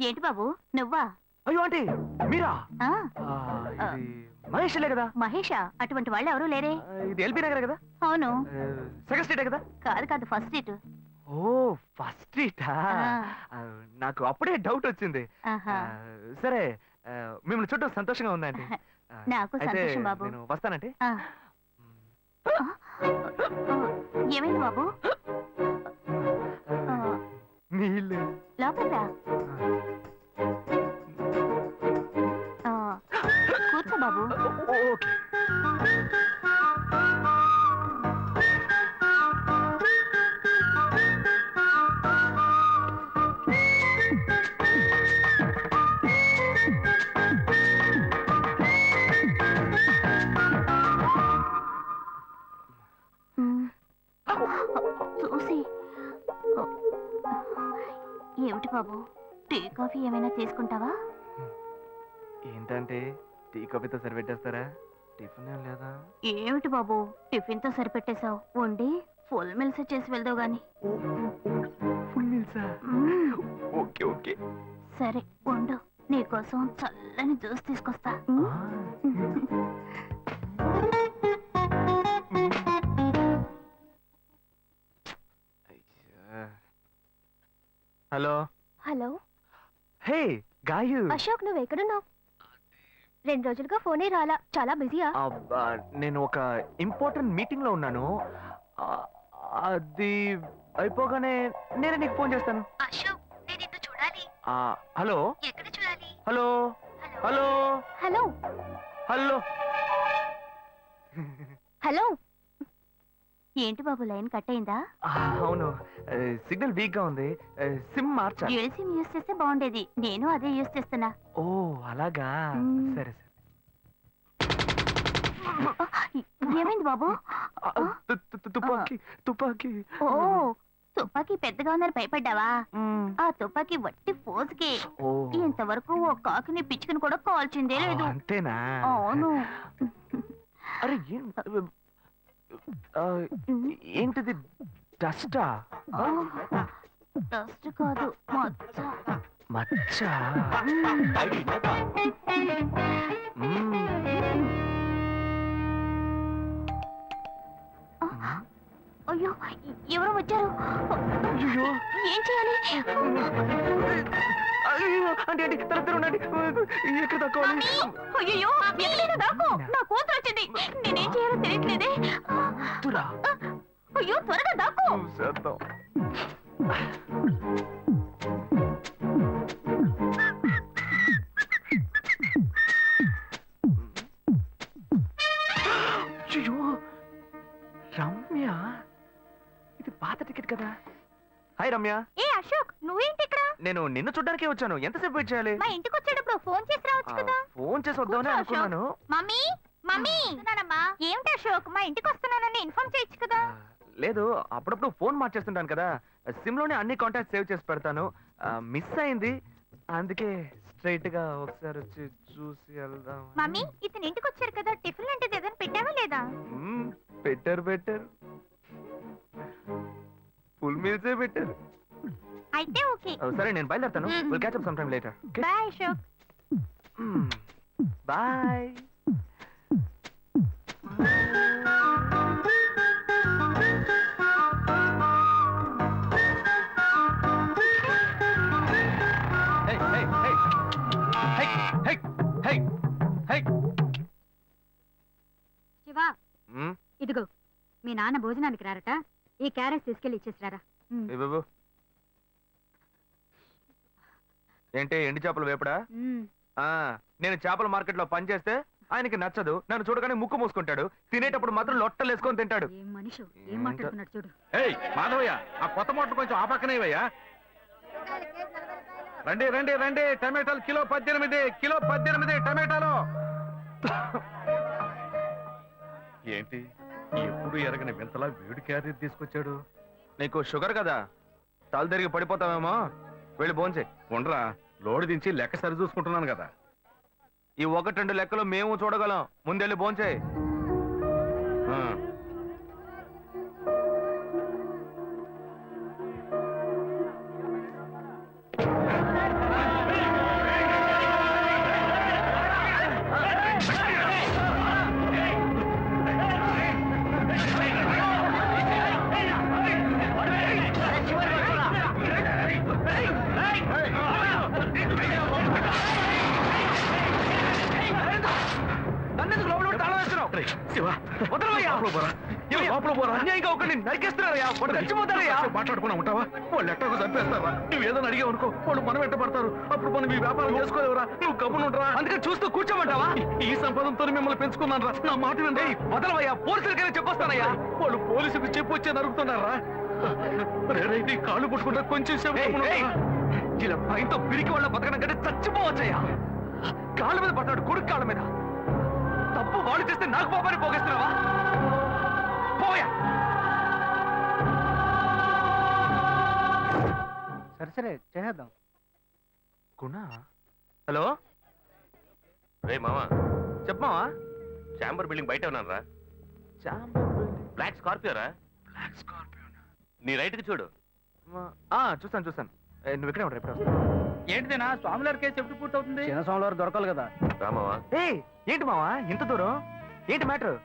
ఏంటి బాబు నువ్వా? అయ్యో ఆంటీ మీరా? ఆ, ఇది మహేష్లే కదా? మహేషా? అటువంటి వాళ్ళు ఎవరూ లేరే. ఇది ఎల్బీ నగర్ కదా? అవును. సెకండ్ స్ట్రీటే కదా? కాదు కాదు, ఫస్ట్ సీటు. ఓ ఫస్ట్ స్ట్రీటా? నాకు అప్పుడే డౌట్ వచ్చింది. సరే మిమ్మల్ని చుట్టూ సంతోషంగా ఉందండి. నాకు సంతోషం బాబు. నేను వస్తానండి. ఏమైంది బాబు? నీళ్ళు లోపలికి రా. కూర్చో బాబు. ఓకే. చూసి ఏమిటి బాబు, టీ కాఫీ ఏమైనా తీసుకుంటావా? ఏంటంటే టీ కాఫీతో సరిపెట్టేస్తారా? టిఫిన్ ఏం లేదా? ఏమిటి బాబు టిఫిన్ తో సరిపెట్టేశావు? వండి ఫుల్ మిల్స్ చేసి వెళ్దావు గాని. ఫుల్ మీల్సా? Okay okay. సరే వండు, నీకోసం చల్లని జ్యూస్ తీసుకొస్తా. Hello hello. Hey Gayu. Ashok నువ్వు ఎక్కడున్నావు? 2 రోజులుగా ఫోనే రాలా, చాలా బిజీయా? నేను ఒక ఇంపార్టెంట్ మీటింగ్ లో ఉన్నాను. అది అయిపోగానే నేనే నీకు ఫోన్ చేస్తాను. అశోక్ నేను నిన్ను చూడాలి. హలో. ఎక్కడ చూడాలి? Hello hello hello hello. Hello. ఏంటి బాబు లైన్ కట్ అయిందా? అవును, సిగ్నల్ వీక్ గా ఉంది. సిమ్ మార్చా. డ్యూయల్ సిమ్ యూస్ చేస్తే బాగుండేది. నేను అదే యూస్ చేస్తున్నా. ఓ అలాగా. సరే సరే. ఏమైంది బాబు? తుపాకీ తుపాకీ. ఓ తుపాకీ పెద్దగా ఉందని భయపడ్డావా? ఆ తుపాకీ వట్టి ఫోజుకే. ఇంతవరకు ఓ కాకిని పిచ్చుకుని కూడా కాల్చిందే లేదు. అంతేనా? అవును. అరే ఏంటిది? డస్టా? డస్ట్ కాదు, మచ్చ. మచ్చ? అయ్యో ఎవరో వచ్చారు. ఏం చేయాలి? అంటే ఎక్కడ తక్కువాలి? అయ్యో ఎక్కడైనా దాక్కో, నా కూతురు వచ్చింది. నేనేం చేయాలో తెలియట్లేదే. అయ్యో త్వరగా దాక్కో. రమ్య, ఇది పాత టికెట్ కదా? హాయ్ రమ్య. ఏ అశోక్ నువ్వేంటి ఇక్కడ? నేను నిన్ను చూడ్డానికే వచ్చాను. ఎంతసేపు వెయిట్ చేయాలి? మా ఇంటికి వచ్చేటప్పుడు ఫోన్ చేసి రావచ్చు కదా. ఫోన్ చేసి వద్దామని అనుకున్నాను. మమ్మీ మమ్మీ ఏమిటి అశోక్ మా ఇంటికి వస్తున్నానని ఇన్ఫార్మ్ చేయొచ్చు కదా. లేదు, అప్పుడప్పుడు ఫోన్ మార్చేస్తుంటాను కదా. సిమ్ లోనే అన్ని కాంటాక్ట్ సేవ్ చేసి పెడతాను. మిస్ అయింది, అందుకే స్ట్రైట్ గా ఒకసారి వచ్చి చూసి వెళ్దాం. మమ్మీ ఇతను ఇంటికి వచ్చారు కదా, టిఫిన్ లాంటిది ఏదైనా పెట్టావా లేదా? పెట్టారు. ఫుల్ మీల్సే పెట్టారు. అయితే ఓకే. సరే నేను బయలుదేరుతాను. Will catch up some time later. Bye Ashok. Bye. Shiva ఇదిగో మీ నాన్న భోజనానికి రారట, ఈ క్యారెట్ తీసుకెళ్లి ఇచ్చేసిరారా. ఏంటి ఎండి చేపలు వేపడా? నేను చేపల మార్కెట్ లో పనిచేస్తే ఆయనకి నచ్చదు. నన్ను చూడగానే ముక్కు మూసుకుంటాడు. తినేటప్పుడు మాత్రం లొట్టలు వేసుకొని తింటాడు. ఏం మనిషి ఏం మాట్లాడుతున్నాడు చూడు. మాధవయ్య, ఆ కొత్త మోటార్ కొంచెం ఆపక్కనేవయ్యా. రండి రండి రండి, టమాటాలు కిలో 18 టమాటాలు. ఏంటి ఎప్పుడు ఎరగని వింతలా వేడి క్యారెట్ తీసుకొచ్చాడు? నీకు షుగర్ కదా, తల తిరిగి పడిపోతావేమో. వెళ్ళి భోంచే. ఉండరా, లోడు దించి లెక్క సరి చూసుకుంటున్నాను కదా. ఈ 1-2 లెక్కలు మేము చూడగలం. ముందెళ్ళి భోంచే. లోపల పోరా. లోపల పోరా. అన్యాయంగా ఒకరిని నరికేస్తున్నారయ్యా, వాడు చచ్చిపోతారయ్యా. మాట్లాడుకున్నా ఉంటావా? వాళ్ళు ఎట్టకు చంపేస్తారా? నువ్వు ఏదైనా అడిగావు అనుకో, వాళ్ళు మనం వెంట పడతారు. అప్పుడు మనం ఈ వ్యాపారం చేసుకోలేవురా. నువ్వు గమ్మునుంటరా. అందుకని చూస్తూ కూర్చోమంటావా? ఈ సంపదంతో మిమ్మల్ని పెంచుకున్నాను రా. నా మాట వినండి. వదలవయ్యా, పోలీసులకైనా చెప్పొస్తానయ్యా. వాళ్ళు పోలీసుకు చెప్పి వచ్చే నరుకుతున్నారా? నీ కాళ్ళు పుట్టుకుంటా కొంచెం సేపు గమ్మునుండరా. ఇలా భయంతో పిరికి వాళ్ళ బతకడం కంటే చచ్చిపోవచ్చయ్యా. కాళ్ళ మీద పడ్డాడు, కొడుకు కాళ్ళ మీద. తప్పు వాళ్ళు చేస్తే నాకు పాపాన్ని పోగేస్తున్నావా? పోయా. సరే చేద్దాం. గుణ, హలో రే మామా, చెప్పమావా? చాంబర్ బిల్డింగ్ బయట ఉన్నాను రా. బ్లాక్ స్కార్పియో రా. Black Scorpio. నీ రైట్ కి చూడు. చూస్తాను. నువ్వు ఇక్కడే ఉంటావు, ఎప్పుడు వస్తావు? ఏంటిదేనా స్వామివారి కేసు ఎప్పుడు పూర్తవుతుంది? చిన్న స్వామివారు దొరకాలి కదా. రా మావా. ఏంటి మావా ఇంత దూరం? ఏంటి మ్యాటర్?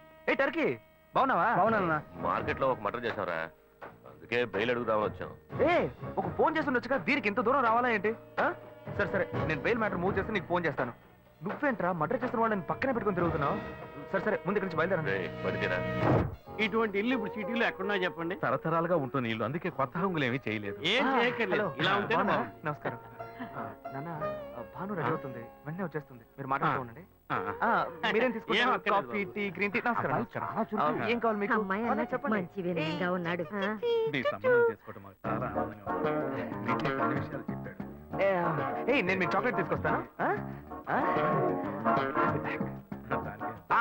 టర్కీ బాగున్నావా? బాగున్నా. మార్కెట్ లో ఒక మర్డర్ చేసావురా, అందుకే బెయిల్ అడుగుదామని వచ్చాం. ఒక ఫోన్ చేసి ఉండొచ్చుగా, దీనికి ఇంత దూరం రావాలా ఏంటి? సరే నేను బెయిల్ మ్యాటర్ మూవ్ చేస్తే నీకు ఫోన్ చేస్తాను. నువ్వేంట్రా మర్డర్ చేస్తున్న వాళ్ళని పక్కనే పెట్టుకొని తిరుగుతున్నావు? సరే ముందు ఇక్కడి నుంచి బయలుదేరండి. పడితేరా ఇటువంటి ఇల్లు ఇప్పుడు సిటీలో ఎక్కడున్నా చెప్పండి. తరతరాలుగా ఉంటుంది ఇల్లు, అందుకే కొత్త హంగులు ఏమీ చేయలేదు. ఏం చేయక్కర్లేదు. ఇలా ఉంటే బాగున్నారా? నమస్కారం. నాన్న, భాను రెడీ అవుతుంది, వెంటనే వచ్చేస్తుంది. మీరు మాట్లాడుకోండి. మీరేం ఏం తీసుకుంటారు? అక్కర్లేదు కాఫీ, టీ, గ్రీన్ టీ? నమస్కారం. ఏం కావాలి మీకు? చెప్పండి. మంచి వినయంగా ఉన్నాడు. నీ సంబంధం చేసుకోవడం మాకు చాలా ఆనందంగా ఉంది. నీకు కొన్ని విషయాలు చెప్పాడు. నేను మీకు చాక్లెట్ తీసుకొస్తాను.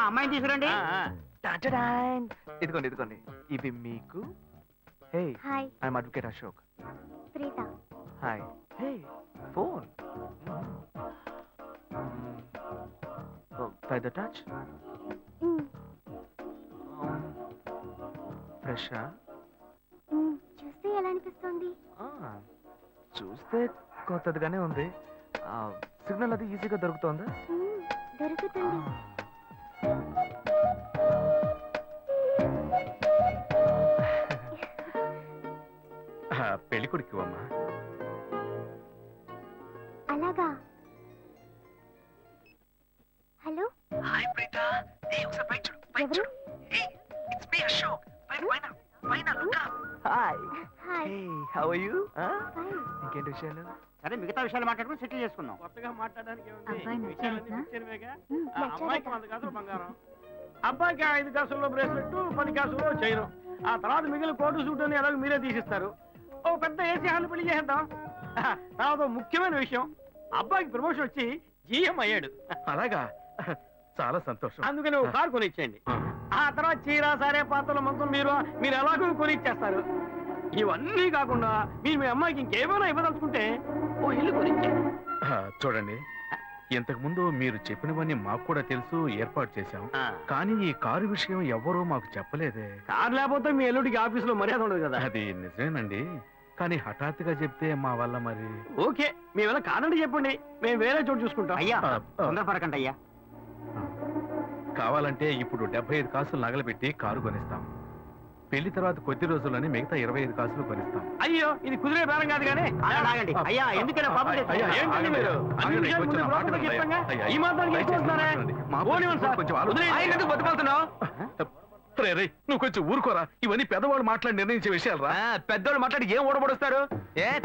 అమ్మాయిని తీసుకురండి. ఇదిగోండి ఇవి మీకు. Hey, hi, I'm advocate Ashok. Preetha. Hi. Hey, phone. By the touch. ఫ్రెషా? చూస్తే ఎలా అనిపిస్తుంది? చూస్తే కొత్తదిగానే ఉంది. సిగ్నల్ అది ఈజీగా దొరుకుతోందా? దొరుకుతుంది. పెళ్లి కొడుకు అమ్మా. అలాగా. Hello, hi Preetha. ఒకసారి పైన చూడు, పైన ఎవరు? చూడు. It's me Ashok. పైన look up. Hi. Hi. Hey, how are you? Fine. ఇంకేంటి విషయాలు? సరే మిగతా విషయాలు మాట్లాడుకుని సెటిల్ చేసుకుందాం. కొత్తగా మాట్లాడడానికి అబ్బాయి నచ్చాడా? అమ్మాయికి 100 కాసులు బంగారం, అబ్బాయికి 5 కాసుల్లో బ్రేస్లెట్, 10 కాసుల్లో చైన్. ఆ తర్వాత మిగిలిన కోటు సూట్ అని ఎలాగో మీరే తీసిస్తారు. ఓ పెద్ద ఏసీ హాల్ పెళ్లి చేద్దాం. తర్వాత ముఖ్యమైన విషయం, అబ్బాయికి ప్రమోషన్ వచ్చి జీఎం అయ్యాడు. అలాగా, చాలా సంతోషం. అందుకని ఒక కారు కొనిచ్చేయండి. ఆ తర్వాత చీర, సరే, పాత్రల మొత్తం మీరు ఎలాగో కొనిచ్చేస్తారు. ఇవన్నీ కాకుండా మీరు మీ అమ్మాయికి ఇంకేమైనా ఇవ్వదలుచుకుంటే ఓ ఇల్లు కొనిచ్చేయండి. చూడండి, ఇంతకు ముందు మీరు చెప్పినవన్నీ మాకు కూడా తెలుసు, ఏర్పాటు చేశాం. కానీ ఈ కారు విషయం ఎవ్వరూ మాకు చెప్పలేదే. కారు లేకపోతే మీ ఎల్లుడికి ఆఫీసులో మర్యాద ఉండదు కదా. అది నిజమేనండి, కానీ హఠాత్తుగా చెప్తే మా వల్ల మరి. ఓకే, మీ వల్ల కాదండి చెప్పండి, మేము వేరే చోటు చూసుకుంటాం. అయ్యా, తొందరపడకండి అయ్యా. కావాలంటే ఇప్పుడు 75 కాసులు నగలు పెట్టి కారు కొనిస్తాం. పెళ్లి తర్వాత కొద్ది రోజుల్లోనే మిగతా 25 కాసులు కొనిస్తాం. అయ్యో, ఇది కుదిరే బేరం కాదు కానీ ఆగండి. అయ్యా, ఎందుకైనా పాపం అయ్యా, ఏంటండి ఆగండి. మీరు? అన్ని ఆగండి, విషయాలు కొంచెం ముందు మాట్లాడండి. బ్రోకర్కి చెప్పంగా, అయ్యా, ఈ మాత్రానికి దయచేసి ఎక్కువస్తున్నారే? మాట్లాడండి. మా పోనివ్వండి సార్, కొంచెం వదిలేయండి. ఆలోచించండి. ఆయన ఎందుకు బతుకుతున్నావు? రే, నువ్వు కొంచెం ఊరుకోరా. ఇవన్నీ పెద్దవాళ్ళు మాట్లాడి నిర్ణయించే విషయాలు రా. పెద్దోళ్ళు మాట్లాడి ఏం ఓడబడుస్తారు?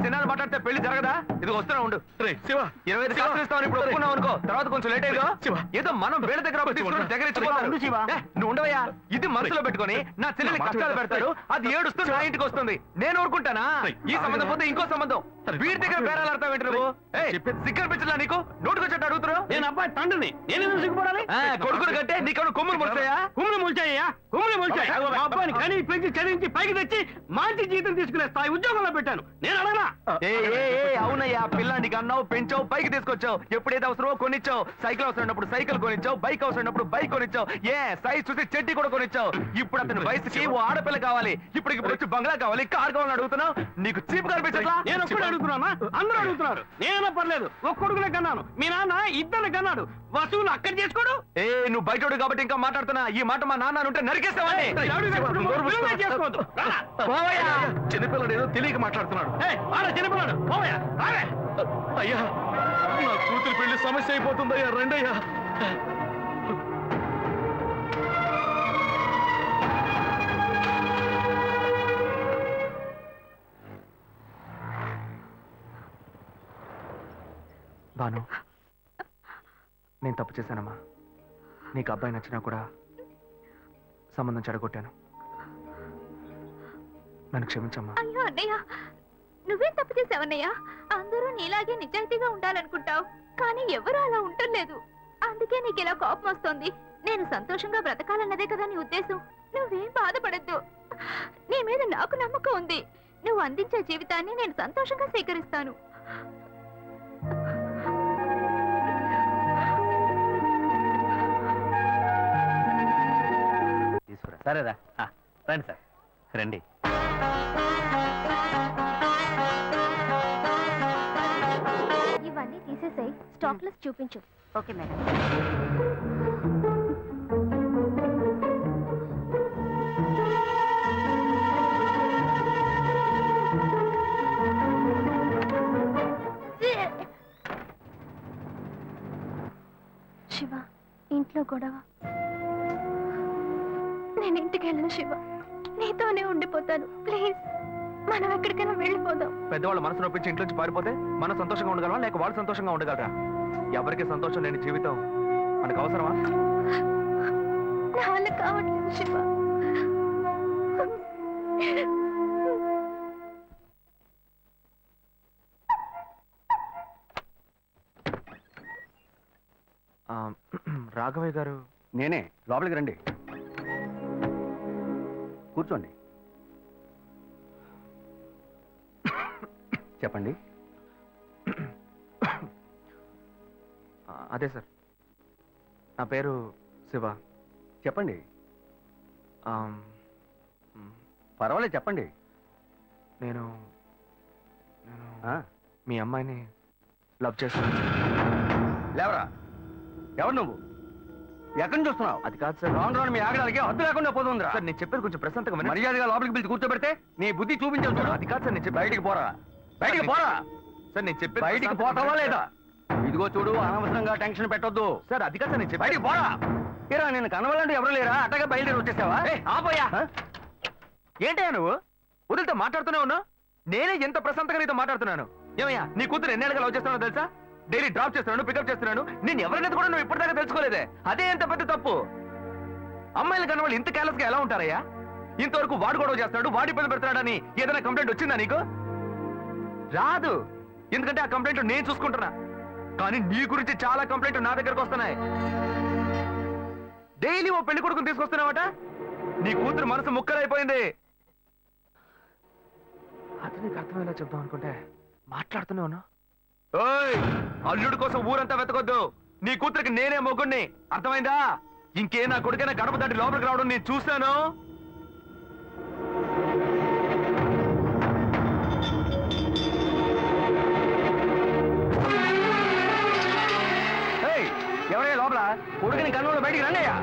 చిన్నాళ్ళు మాట్లాడితే పెళ్లి జరగదా? ఇది వస్తున్నా ఉండు. రే శివ, 25 కాసులు ఇస్తామని ఇప్పుడు ఒప్పుకున్నావు అనుకో, తర్వాత కొంచెం లేట్ అయ్యో. శివ. ఏదో మనం వేళ దగ్గర అప్పు తీసుకుని దగ్గర ఇచ్చిపోతారు. ఉండు శివ. నువ్వు ఉండవయ్యా. ఇది మనసులో పెట్టుకొని నా చెల్లెలి కష్టాలు పెడతాడు, అది ఏడుస్తూ నా ఇంటికి వస్తుంది. నేను ఊరుకుంటానా? ఈ సంబంధం పోతే ఇంకో సంబంధం. వీడి దగ్గర బేరాలు ఆడతావు ఏంటి నువ్వు? సిగ్గర్ పిచ్చలా నీకు? నోటుకొచ్చేట్టు అడుగుతున్నావు. నేను అబ్బాయి తండ్రిని, నేను ఎందుకు సిగ్గుపడాలి? కొడుకులు కంటే నీకు కొమ్ములు ముడతాయా? కుమ్ములు ముల్చాయ్యా, కుమ్ములు ముల్చాయి. మా అబ్బాయిని కని పెంచి చదివించి పైకి తెచ్చి మంచి జీతం తీసుకునే స్థాయి ఉద్యోగంలో పెట్టాను. నేను అడగనా? అవునయ్యా, పిల్ల నీకు అన్నావు, పెంచావు, పైకి తీసుకొచ్చావు. ఎప్పుడైతే అవసరమో కొనిచ్చావు. సైకిల్ అవసరమైనప్పుడు సైకిల్ కొనిచ్చావు, బైక్ అవసరమైనప్పుడు బైక్ కొనిచ్చావు. సైజ్ చూసి చెట్టి కూడా కొనిచ్చావు. ఇప్పుడు అతని వయసుకి ఓ ఆడపిల్ల కావాలి. ఇప్పుడు వచ్చి బంగ్లా కావాలి, కార్ కావాలని అడుగుతున్నావు. నీకు చీప్ కనిపించట్లా? నేను ఒక్కడే అడుగుతున్నా, అందరూ అడుగుతున్నారు. నేనైనా పర్లేదు, ఒక్క కొడుకునే కన్నాను, మీ నాన్న ఇద్దరు కన్నాడు. వసూలు అక్కడ చేసుకోడు. నువ్వు బయటోడు కాబట్టి ఇంకా మాట్లాడుతున్నా. ఈ మాట మా నాన్న ఉంటే నరికేస్తావని. చేసుకోవద్దు. చిన్నపిల్లడు ఏదో తెలియక మాట్లాడుతున్నాడు. చిన్నపిల్లాడు పోవయ్యా. అయ్యా, నా కూతురు పెళ్లి సమస్య అయిపోతుందయ్యా, రండయ్యా. భాను, నేను తప్పు చేశానమ్మా. నీకు అబ్బాయి నచ్చినా కూడా సంబంధం చెడగొట్టాను. నన్ను క్షమించమ్మా. అయ్యో అన్నయ్య, నువ్వేం తప్పు చేసావన్నయ్య? అందరూ నీలాగే నిజాయితీగా ఉండాలనుకుంటావు, కానీ ఎవరు అలా ఉండలేదు. అందుకే నీకు ఇలా కోపం వస్తుంది. నేను సంతోషంగా బ్రతకాలన్నదే కదా నీ ఉద్దేశం. నువ్వేం బాధపడద్దు. నీ మీద నాకు నమ్మకం ఉంది. నువ్వు అందించే జీవితాన్ని నేను సంతోషంగా స్వీకరిస్తాను. సరేరా, రండి సార్, రండి. ఇవన్నీ తీసేసాయి, స్టాక్ లిస్ట్ చూపించు. Okay madam. శివ, ఇంట్లో గొడవ. నేను ఇంటికి వెళ్ళను శివ, నీతోనే ఉండిపోతాను. ప్లీజ్, మనం ఎక్కడికైనా వెళ్ళిపోదాం. పెద్దవాళ్ళ మనసు నొప్పించి ఇంట్లోంచి పారిపోతే మనం సంతోషంగా ఉండగలమా, లేక వాళ్ళు సంతోషంగా ఉండగలరా? ఎవరికి సంతోషం లేని జీవితం మనకు అవసరమా? నా వల్ల కావట్లేదు శివ. రాఘవయ్య గారు. నేనే, లోపలికి రండి, కూర్చోండి. చెప్పండి. అదే సార్, నా పేరు శివ. చెప్పండి, ఆమ్, పర్వాలేదు చెప్పండి. నేను నేను ఆ, మీ అమ్మాయిని లవ్ చేస్తాను. లేవరా, ఎవరు నువ్వు? ఎక్కడి నుంచి వస్తున్నావు? అది కాదు సార్. రాను రాను మీ ఆగడానికి హద్దు లేకుండా పోతుందిరా. సార్, నేను చెప్పేది కొంచెం ప్రశాంతంగా వినండి. మర్యాదగా లోపలికి పిలిచి కూర్చోబెడితే నీ బుద్ధి చూపించావు చూడు. అది కాదు సార్, నేను చెప్పేది. బయటికి పోరా, బయటికి పోరా. సార్, నేను చెప్పేది బయటికి ప్రశాంతంగా పోతావా వినండి లేదా? సార్. ఇదిగో చూడు, అనవసరంగా టెన్షన్ పెట్టొద్దు. సార్, అది కాదు సార్, నేను చెప్పేది. బయటికి పోరా. ఏరా, నేను కనవాలంటే ఎవరు లేరా? అట్టగా బయలుదేరి వచ్చేసావా? ఆపోయా. ఆ? ఏంటయ్యా నువ్వు వదిలితో మాట్లాడుతూనే ఉన్నా? నేనే ఎంత ప్రశాంతంగా నీతో మాట్లాడుతున్నాను. ఏమయ్యా, నీ కూతురు ఎన్నేళ్ళగా లవ్ చేస్తున్నావు తెలుసా? డైలీ డ్రాప్ చేస్తున్నాను, పికప్ చేస్తున్నాను. నేను ఎవరినైతే కూడా నువ్వు ఇప్పటిదాకా తెలుసుకోలేదే. అదే ఎంత పెద్ద తప్పు. అమ్మాయిలు కన్నా వాళ్ళు ఇంత కేర్లెస్ గా ఎలా ఉంటారయ్యా? ఇంతవరకు వాడు గొడవ చేస్తున్నాడు, వాడి ఇబ్బంది పెడుతున్నాడని ఏదైనా కంప్లైంట్ వచ్చిందా నీకు? రాదు, ఎందుకంటే ఆ కంప్లైంట్ నేను చూసుకుంటున్నా. కానీ నీ గురించి చాలా కంప్లైంట్ నా దగ్గరకు వస్తున్నాయి. డైలీ ఓ పెళ్లి కొడుకుని తీసుకొస్తున్నావట. నీ కూతురు మనసు ముక్కలైపోయింది. అది నీకు అర్థమయ్యేలా చెప్దాం అనుకుంటే మాట్లాడుతూనే ఉన్నా. ఓయ్, అల్లుడు కోసం ఊరంతా వెతకొద్దు. నీ కూతురికి నేనే మొగ్గుణ్ణి, అర్థమైందా? ఇంకే నా కొడుకైనా గడప దాటి లోపలికి రావడం నేను చూశాను. ఏయ్, ఎవరయ్యా లోపల? కొడుకుని కన్నులో బయటికి రండియ్యా.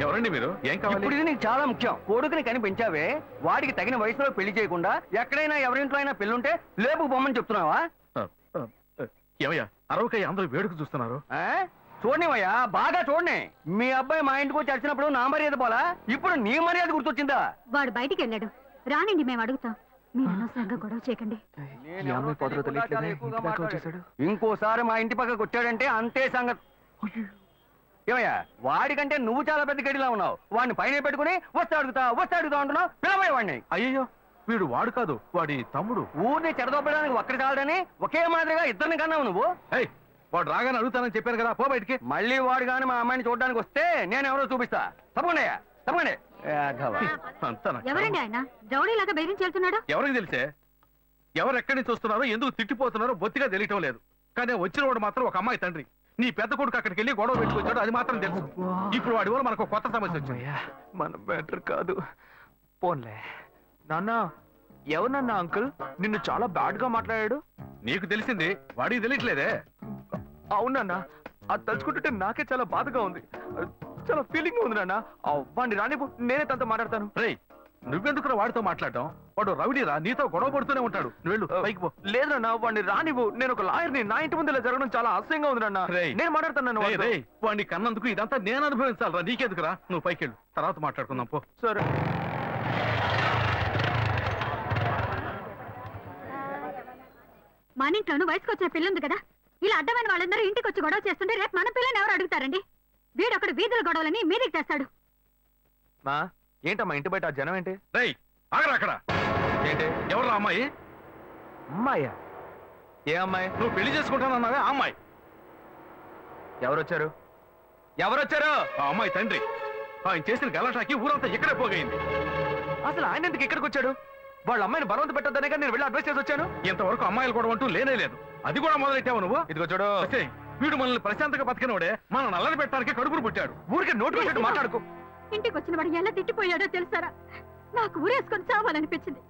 ఎవరండి మీరు? ఏం కావాలి? ఇప్పుడు ఇది నీకు చాలా ముఖ్యం. కొడుకుని కనిపించావే, వాడికి తగిన వయసులో పెళ్లి చేయకుండా ఎక్కడైనా ఎవరింట్లో అయినా పెళ్ళుంటే లేపుకు పొమ్మని చెప్తున్నావా? ఏమయ్యా, అరవకయ్య అందరూ వేడుకు చూస్తున్నారు. ఆ? చూడనివయ్యా, బాగా చూడని. మీ అబ్బాయి మా ఇంటికి వచ్చి వచ్చినప్పుడు నా మర్యాద పోలా, ఇప్పుడు నీ మర్యాద గుర్తొచ్చిందా? వాడు బయటికి వెళ్ళాడు, రానండి, మేము అడుగుతాం. మీరు అనవసరంగా గొడవ చేయకండి. ఈ అమ్మాయి పొదలో తెలియట్లేదే, ఇంటి దాకా వచ్చేసాడు. ఇంకోసారి మా ఇంటి పక్కకు వచ్చాడంటే అంతే సంగతి. ఏమయ్యా, వాడికంటే నువ్వు చాలా పెద్ద గడిలా ఉన్నావు. వాడిని పైన పెట్టుకుని వస్తా అడుగుతా అంటున్నావు. పిలవయ్య వాడిని. అయ్యో, వీడు వాడు కాదు, వాడి తమ్ముడు. ఊరిని చెడదొప్పడానికి ఒక్కడి చాలడని ఒకే మాదిరిగా ఇద్దరిని కన్నావు నువ్వు. ఏయ్, వాడు రాగానే అడుగుతానని చెప్పాను కదా, పో బయటికి. మళ్ళీ వాడు గాని మా అమ్మాయిని చూడడానికి వస్తే నేను ఎవరో చూపిస్తా. తప్పకుండా తప్పకుండా. అంతా నాకు ఎవరండి ఆయన? రౌడీలాగా బెదిరించి వెళ్తున్నాడు. ఎవరికి తెలిసే? ఎవరు ఎక్కడి నుంచి వస్తున్నారో, ఎందుకు తిట్టిపోతున్నారో బొత్తిగా తెలియటం లేదు. కానీ వచ్చిన వాడు మాత్రం ఒక అమ్మాయి తండ్రి. నీ పెద్ద కొడుకు అక్కడికి వెళ్ళి గొడవ పెట్టుకొచ్చాడు, అది మాత్రం తెలుసు. ఇప్పుడు వాడి వల్ల మనకు కొత్త సమస్య వచ్చింది. అమ్మయ్యా, మన బెటర్ కాదు. పోన్లే. నాన్న, ఎవరన్నా అంకుల్ నిన్ను చాలా బ్యాడ్ గా మాట్లాడాడు? నీకు తెలిసింది, వాడికి తెలియట్లేదే. అవునన్నా, అది తలుచుకుంటుంటే నాకే చాలా బాధగా ఉంది. చాలా ఫీలింగ్ ఉంది నాన్న. వాడిని రానిపో, నేనే తనతో మాట్లాడతాను. రేయ్, నువ్వెందుకు వాడితో మాట్లాడటం? వాడు రౌడీరా, నీతో గొడవ పడుతూనే ఉంటాడు. నువ్వు వెళ్ళు, పైకి పో. లేదన్నా, వాడిని రానివ్వు. నేను ఒక లాయర్ని. నా ఇంటి ముందు ఇలా జరగడం చాలా అసహ్యంగా ఉంది నాన్న. రేయ్, నేను మాట్లాడతాను. రేయ్, వాడిని కన్నందుకు ఇదంతా నేను అనుభవించాలరా, నీకెందుకురా? నువ్వు పైకి వెళ్ళు, తర్వాత మాట్లాడుకుందాం పో. సరే. మా మన ఇంట్లోనూ వయసుకు వచ్చిన పిల్లుంది కదా, ఇలా అడ్డమైన వాళ్ళందరూ ఇంటికి వచ్చి గొడవ చేస్తుంటే రేపు మన పిల్లని ఎవరు అడుగుతారండి? వీడొకడు వీధుల గొడవలని మీదికి తెస్తాడు. మా ఏంటమ్మా ఇంటి బయట ఆ జనం ఏంటి? రేయ్ ఆగరా అక్కడ. ఏంటి? ఎవరు అమ్మాయి? అమ్మాయ్యా? ఏ అమ్మాయి? నువ్వు పెళ్లి చేసుకుంటానన్నావే ఆ అమ్మాయి. ఎవరొచ్చారు? ఎవరొచ్చారు? ఆ అమ్మాయి తండ్రి. ఆయన చేసిన గలాటాకి ఊరంతా ఇక్కడే పోగైంది. అసలు ఆయన ఎందుకు ఇక్కడికి వచ్చాడు? వాళ్ళ అమ్మాయిని బలవంత పెట్టొద్దనే కానీ నేను వెళ్ళి అడ్వైస్ చేసి వచ్చాను. ఇంతవరకు అమ్మాయిలు కూడా అంటూ లేనే లేదు. అది కూడా మొదలెట్టావు నువ్వు. ఇదిగో చూడు, ఒసేయ్, వీడు మనల్ని ప్రశాంతంగా బతికినోడే మన నల్లని పెట్టడానికి కడుపును పుట్టాడు. ఊరికే నోటు పెట్టట్టు మాట్లాడుకో. ఇంటికి వచ్చిన వాడు ఎలా తిట్టిపోయాడో తెలుసారా? నాకు ఊరేసుకొని చావాలనిపించింది.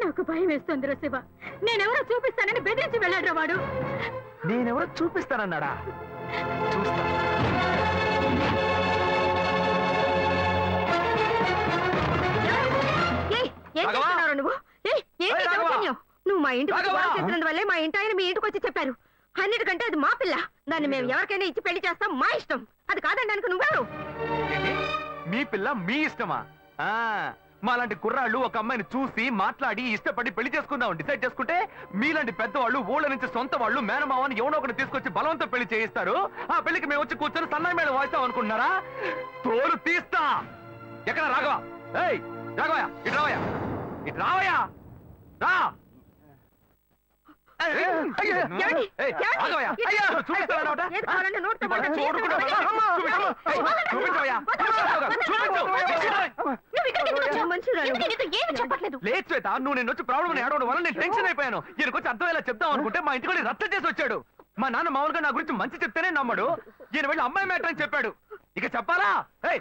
నాకు భయం వేస్తుంది శివ. నేనెవరో చూపిస్తానని బెదిరించి వెళ్ళాడు వాడు. నేనెవరో చూపిస్తానన్నాడా? చూస్తా. ఏం రాఘవా! చేస్తున్నారు నువ్వు? ఏంటి ఏయ్, రాఘవా! దౌర్జన్యం? నువ్వు మా ఇంటికి వచ్చి రాఘవా! గొడవ చేసినందువల్లే మా ఇంటి ఆయన మీ ఇంటికి వచ్చి చెప్పారు. అన్నిటికంటే అది మా పిల్ల. దాన్ని మేము ఎవరికైనా ఇచ్చి పెళ్లి చేస్తాం, మా ఇష్టం. అది కాదనడానికి నువ్వెవరు? ఏంటి? మీ పిల్ల మీ ఇష్టమా? ఆ మాలాంటి కుర్రాళ్ళు ఒక అమ్మాయిని చూసి మాట్లాడి ఇష్టపడి పెళ్లి చేసుకుందాం డిసైడ్ చేసుకుంటే, మీలాంటి పెద్దవాళ్ళు ఊళ్ళ నుంచి సొంత వాళ్ళు మేనమావని ఎవడో ఒకటి తీసుకొచ్చి బలవంతం పెళ్లి చేయిస్తారు. ఆ పెళ్లికి మేము వచ్చి కూర్చొని సన్నాయి మేళ వాయిస్తాం అనుకుంటున్నారా? తోలు తీస్తా. ఎక్కడ రాఘవ? ఏయ్ రాఘవయ్య, ఇటు రావయ్యా, ఇటు రావయ్యా, రా. ఏమండి? రాఘవయ్య, అయ్యో, చూపిస్తావా? ఏది కావాలంటే నోటితో ఇప్పుడు మాట్లాడు. చూడకుండా చూపించవయ్యా, నువ్వు ఇక్కడికి ఎందుకు వచ్చావు? మనుషురాలు. ఏమీ చెప్పట్లేదు. లేదు శ్వేత, నువ్వు నేను వచ్చి ప్రాబ్లం ఏడవడం వల్ల నేను టెన్షన్ అయిపోయాను. ఈయనకొచ్చి అర్థమయ్యేలా చెప్తాం అనుకుంటే మా ఇంటికి వెళ్ళి రచ్చ చేసి వచ్చాడు. మా నాన్న మామూలుగా నా గురించి మంచి చెప్తేనే నమ్మడు. ఈయన వెళ్ళి అమ్మాయి మ్యాటర్ అని చెప్పాడు. ఇక చెప్పాలా? ఏయ్,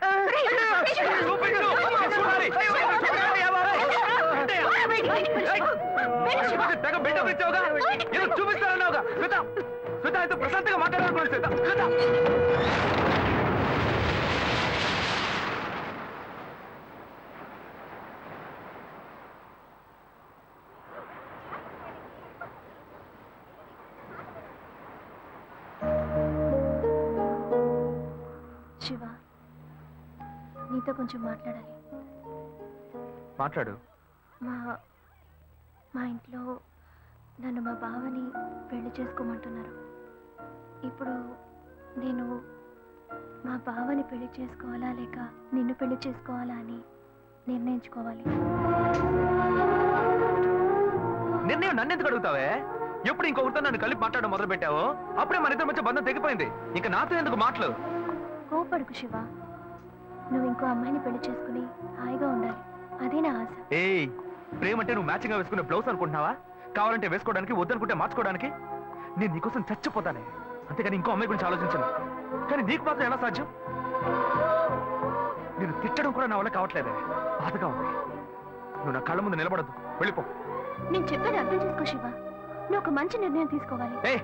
చూపించు. చూడాలి. తెగ బిల్డప్ ఇచ్చావుగా, ఏదో చూపిస్తానన్నావుగా. శ్వేత, శ్వేత అయితే ప్రశాంతంగా మాట్లాడాలనుకున్నాను. శ్వేత, శ్వేత. శివ, నీతో కొంచెం మాట్లాడాలి. మాట్లాడు. మా ఇంట్లో నన్ను మా బావని పెళ్లి చేసుకోమంటున్నారు. ఇప్పుడు నేను మా బావని పెళ్లి చేసుకోవాలా లేక నిన్ను పెళ్లి చేసుకోవాలా అని నిర్ణయించుకోవాలి. నిర్ణయం నన్ను ఎందుకు అడుగుతావే? ఎప్పుడు ఇంకొకరితో నన్ను కలిపి మాట్లాడడం మొదలు పెట్టావో అప్పుడే మన ఇద్దరి మధ్య బంధం తెగిపోయింది. ఇంకా నాతో ఎందుకు మాటలు? కోపడుకు శివ, నువ్వు ఇంకో అమ్మాయిని పెళ్లి చేసుకుని హాయిగా ఉండాలి. అదే నా ఆశ. ఏయ్, ప్రేమ అంటే నువ్వు మ్యాచింగ్ గా వేసుకునే బ్లౌజ్ అనుకుంటున్నావా? కావాలంటే వేసుకోవడానికి, వద్దనుకుంటే మార్చుకోవడానికి. నేను నీకోసం చచ్చిపోతానే, అంతేగాని ఇంకో అమ్మాయి గురించి ఆలోచించను. కానీ నీకు మాత్రం ఎలా సాధ్యం? నేను తిట్టడం కూడా నా వల్ల కావట్లేదే, బాధగా ఉంది. నువ్వు నా కళ్ళ ముందు నిలబడద్దు, వెళ్ళిపో. నేను చెప్పేది అర్థం చేసుకో శివ. నువ్వు ఒక మంచి నిర్ణయం తీసుకోవాలి. ఏయ్,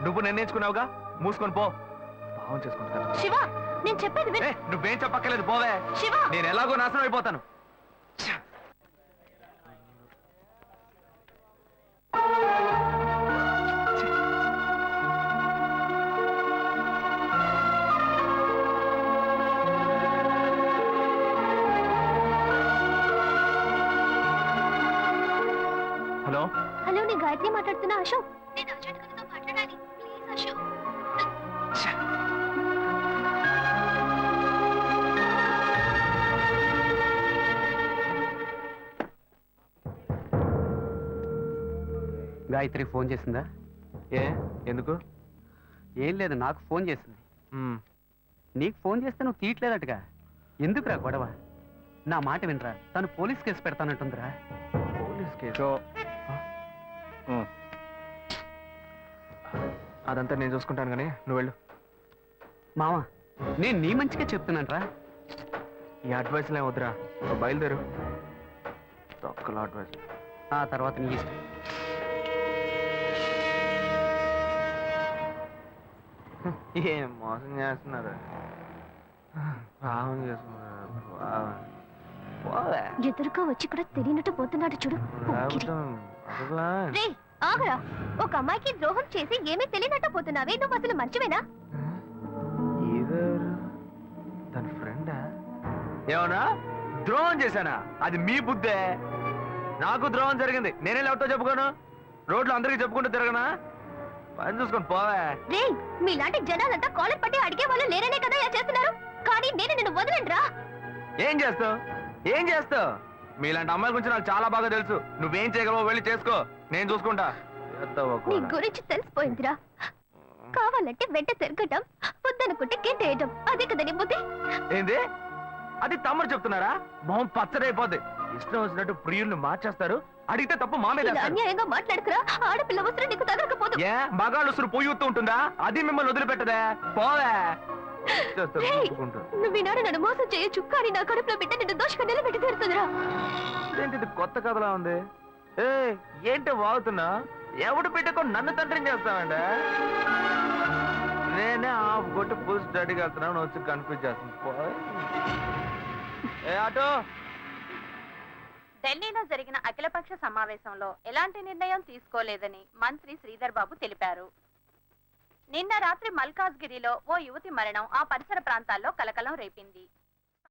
నువ్వు నిర్ణయించుకున్నావుగా, మూసుకొని పో. భావం చేసుకుంటా. శివ, నేను చెప్పేది విను. నువ్వేం చెప్పక్కర్లేదు, పోవే. శివ, నేను ఎలాగో నాశనం అయిపోతాను. హలో హలో, నేను గాయత్రి మాట్లాడుతున్నా. అశోక్, నేను అర్జెంట్ గారితో మాట్లాడాలి. ప్లీజ్ అశోక్. గాయత్రి ఫోన్ చేసిందా? ఏ ఎందుకు? ఏం లేదు, నాకు ఫోన్ చేసింది. నీకు ఫోన్ చేస్తే నువ్వు తీయట్లేదటగా. ఎందుకురా గొడవ? నా మాట వినరా, తను పోలీస్ కేసు పెడతానంటుందిరా. Police case? అదంతా నేను చూసుకుంటాను కానీ నువ్వు వెళ్ళు. మావా, నేను నీ మంచిగా చెప్తున్నానరా. ఈ అడ్వైస్లే వద్దురా, నువ్వు బయలుదేరు. తొక్కల అడ్వైస్. ఆ తర్వాత నీ ఇష్టం. ఏం మోసం చేస్తున్నారు, పాపం చేస్తున్నారు. ఎదురుగా వచ్చి కూడా తెలియనట్టు పోతున్నాడు చూడు. రే, ఆగరా. ఒక అమ్మాయికి ద్రోహం చేసి ఏమీ తెలియనట్టు పోతున్నావే. నువ్వు అసలు మంచివేనా? తన ఫ్రెండా? ఏమన్నా ద్రోహం చేశానా? అది మీ బుద్ధే. నాకు ద్రోహం జరిగింది, నేనే ఎవరితో చెప్పుకోను. రోడ్లు అందరికీ చెప్పుకుంటూ తిరగనా పని చూసుకొని పోవే. రే మీలాంటి జనాలంతా కాలర్ పట్టి అడిగే వాళ్ళు లేరనే కదా ఇలా చేస్తున్నారు కానీ నేను నిన్ను వదలండిరా. ఏం చేస్తావు ఏం చేస్తావు? మీలాంటి అమ్మాయిల గురించి నాకు చాలా బాగా తెలుసు. నువ్వేం చేయగలవో వెళ్ళి చేసుకో, నేను చూసుకుంటా. నీ గురించి తెలిసిపోయిందిరా. కావాలంటే వెంట తిరగటం, వద్దనుకుంటే గెంటేయటం, అదే కదా నీ బుద్ధి. ఏంది అది తమ్ముడు చెప్తున్నారా? మొహం పచ్చడైపోద్ది. ఇష్టం వచ్చినట్టు ప్రియుల్ని మార్చేస్తారు. అడిగితే తప్పు మా మీద ఇలా వేస్తారు. అన్యాయంగా మాట్లాడుకురా. ఆడపిల్ల వస్త్రం నీకు తగలకపోదు. ఏ మగాళ్ళు ఉసురు పొయ్యూతూ ఉంటుందా? అది మిమ్మల్ని వదిలిపెట్టదే. పోవే. చేస్తారు, రేయ్, ఒప్పుకుంటారు. నువ్వు ఈనాడు నన్ను మోసం చేయొచ్చు కానీ నా కడుపులో బిడ్డ నిన్ను దోషగా నిలబెట్టి తీరుతుందిరా. ఏంటి ఇది కొత్త కథలా ఉంది? ఏ ఏంటి వాగుతున్నా? ఎవడు పెట్టుకో నన్ను తండ్రిని చేస్తావండి? నేనే ఆఫ్ కొట్టి ఫుల్ స్టడీకి వెళ్తున్నాను, నువ్వు వచ్చి కన్ఫ్యూజ్ చేస్తుంది. పోయ్. ఏ ఆటో ఢిల్లీలో జరిగిన అఖిలపక్ష సమావేశంలో ఎలాంటి నిర్ణయం తీసుకోలేదని మంత్రి శ్రీధర్ బాబు తెలిపారు. నిన్న రాత్రి మల్కాజ్గిరిలో ఓ యువతి మరణం ఆ పరిసర ప్రాంతాల్లో కలకలం రేపింది.